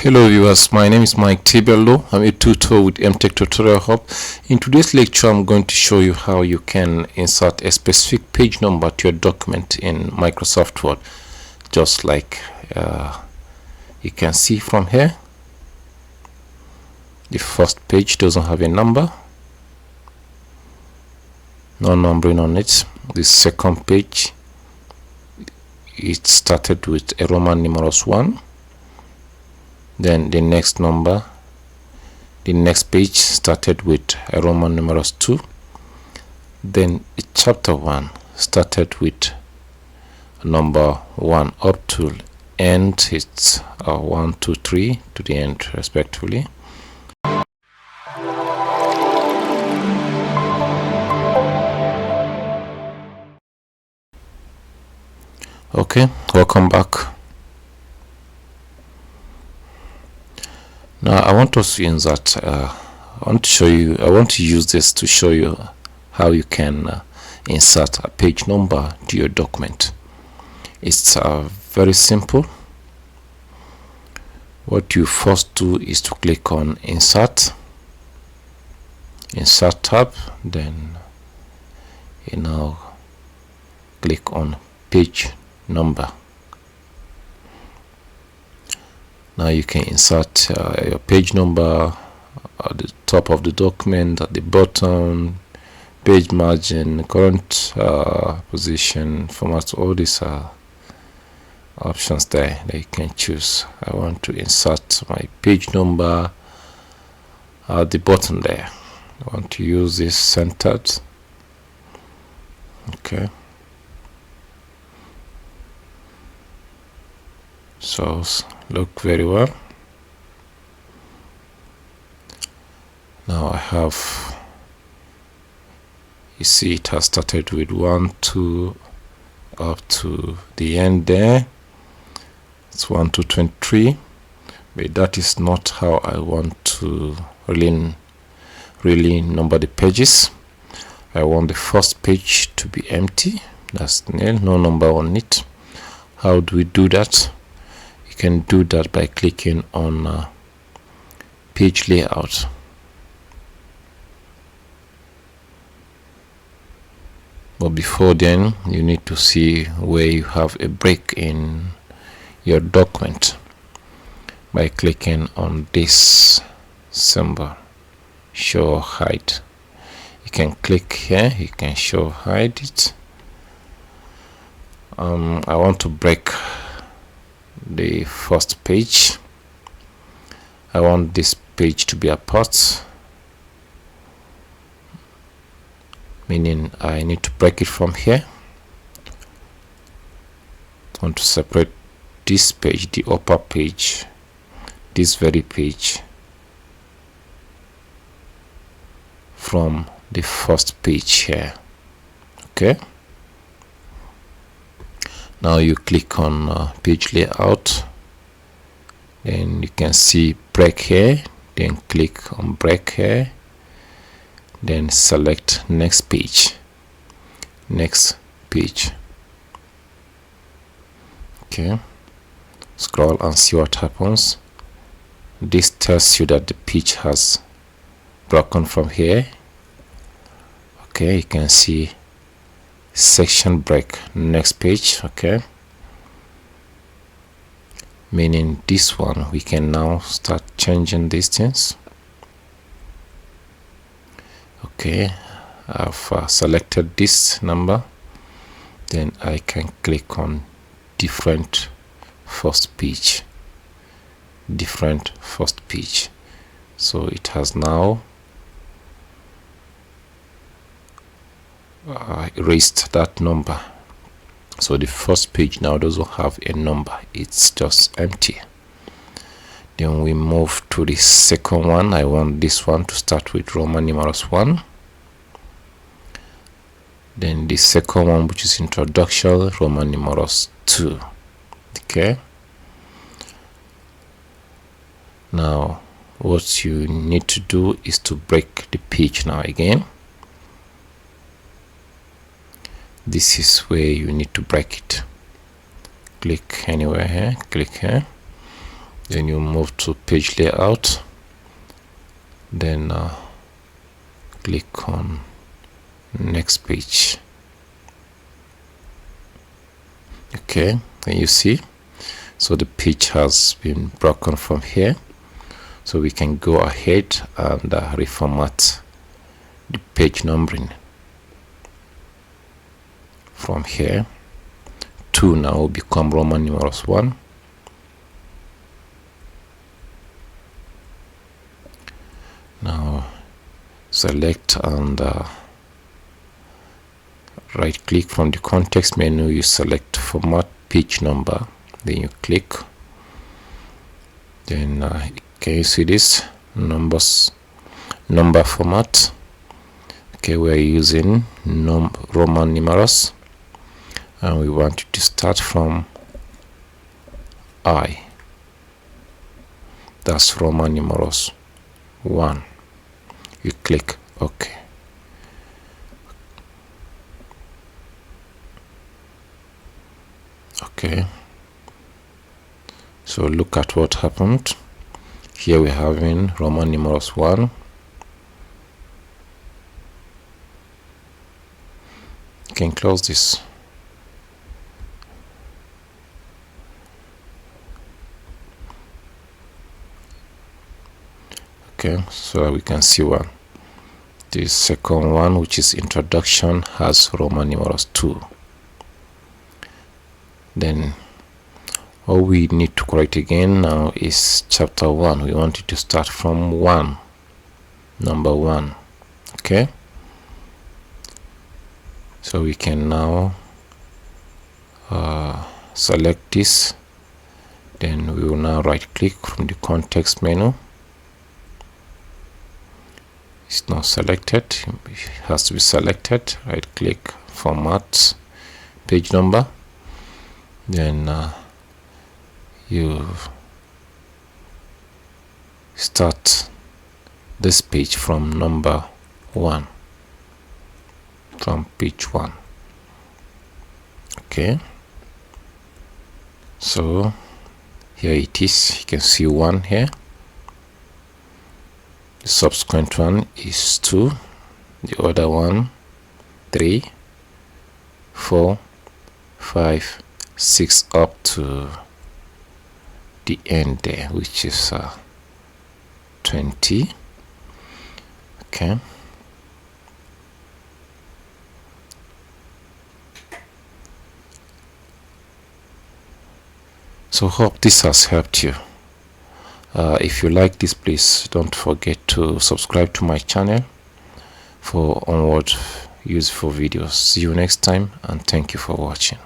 Hello viewers, my name is Mike Tibello. I'm a tutor with MTech Tutorial Hub. In today's lecture, I'm going to show you how you can insert a specific page number to your document in Microsoft Word. Just like you can see from here, the first page doesn't have a number, no numbering on it. The second page, it started with a Roman numerals 1. Then the next page started with a Roman numerals 2. Then chapter 1 started with number 1 up to end. It's 1, 2, 3 to the end respectively. Okay, welcome back. Now I want us to insert I want to use this to show you how you can insert a page number to your document. It's very simple. What you first do is to click on insert tab, then you now click on page number. Now you can insert your page number at the top of the document, at the bottom, page margin, current position, format. All these are options there that you can choose. I want to insert my page number at the bottom there. I want to use this centered. Okay. So look very well. Now I have, you see it has started with 1, 2 up to the end there. It's 1 to 23, but that is not how I want to really number the pages. I want the first page to be empty. That's nil, no number on it. How do we do that? You can do that by clicking on page layout. But before then, you need to see where you have a break in your document by clicking on this symbol, show or hide. You can click here, you can show or hide it. I want to break the first page. I want this page to be apart, meaning I need to break it from here. I want to separate this page, the upper page, this very page, from the first page here. Okay, now you click on page layout, then you can see break here, then click on break here, then select next page. Okay, scroll and see what happens. This tells you that the page has broken from here. Okay, you can see section break, next page. Okay, meaning this one we can now start changing these things. Okay, I've selected this number, then I can click on different first page. So it has now erased that number. So the first page now doesn't have a number, it's just empty. Then we move to the second one. I want this one to start with Roman numerals 1. Then the second one, which is introduction, Roman numerals 2. Okay, now what you need to do is to break the page now again. This is where you need to break it. Click anywhere here, click here, Then you move to page layout, then click on next page. Okay, and you see, so the page has been broken from here, so we can go ahead and reformat the page numbering from here. 2 now will become Roman numerals 1. Now select and right click from the context menu, you select format page number, then you click, then can you see this number format? Okay, we are using Roman numerals, and we want to start from I. That's Roman numerals 1. You click OK. Okay, so look at what happened. Here we have in Roman numerals 1. You can close this. Okay, so we can see one. The second one, which is introduction, has Roman numerals 2. Then all we need to correct again now is chapter 1. We want it to start from 1, number 1. Okay, so we can now select this, then we will now right click from the context menu. It's not selected, it has to be selected. Right click, format page number, then you start this page from number 1, from page 1. Okay, so here it is. You can see 1 here. The subsequent one is 2, the other one 3, 4, 5, 6 up to the end there, which is 20. Okay, so hope this has helped you. If you like this, please don't forget to subscribe to my channel for onward useful videos. See you next time, and thank you for watching.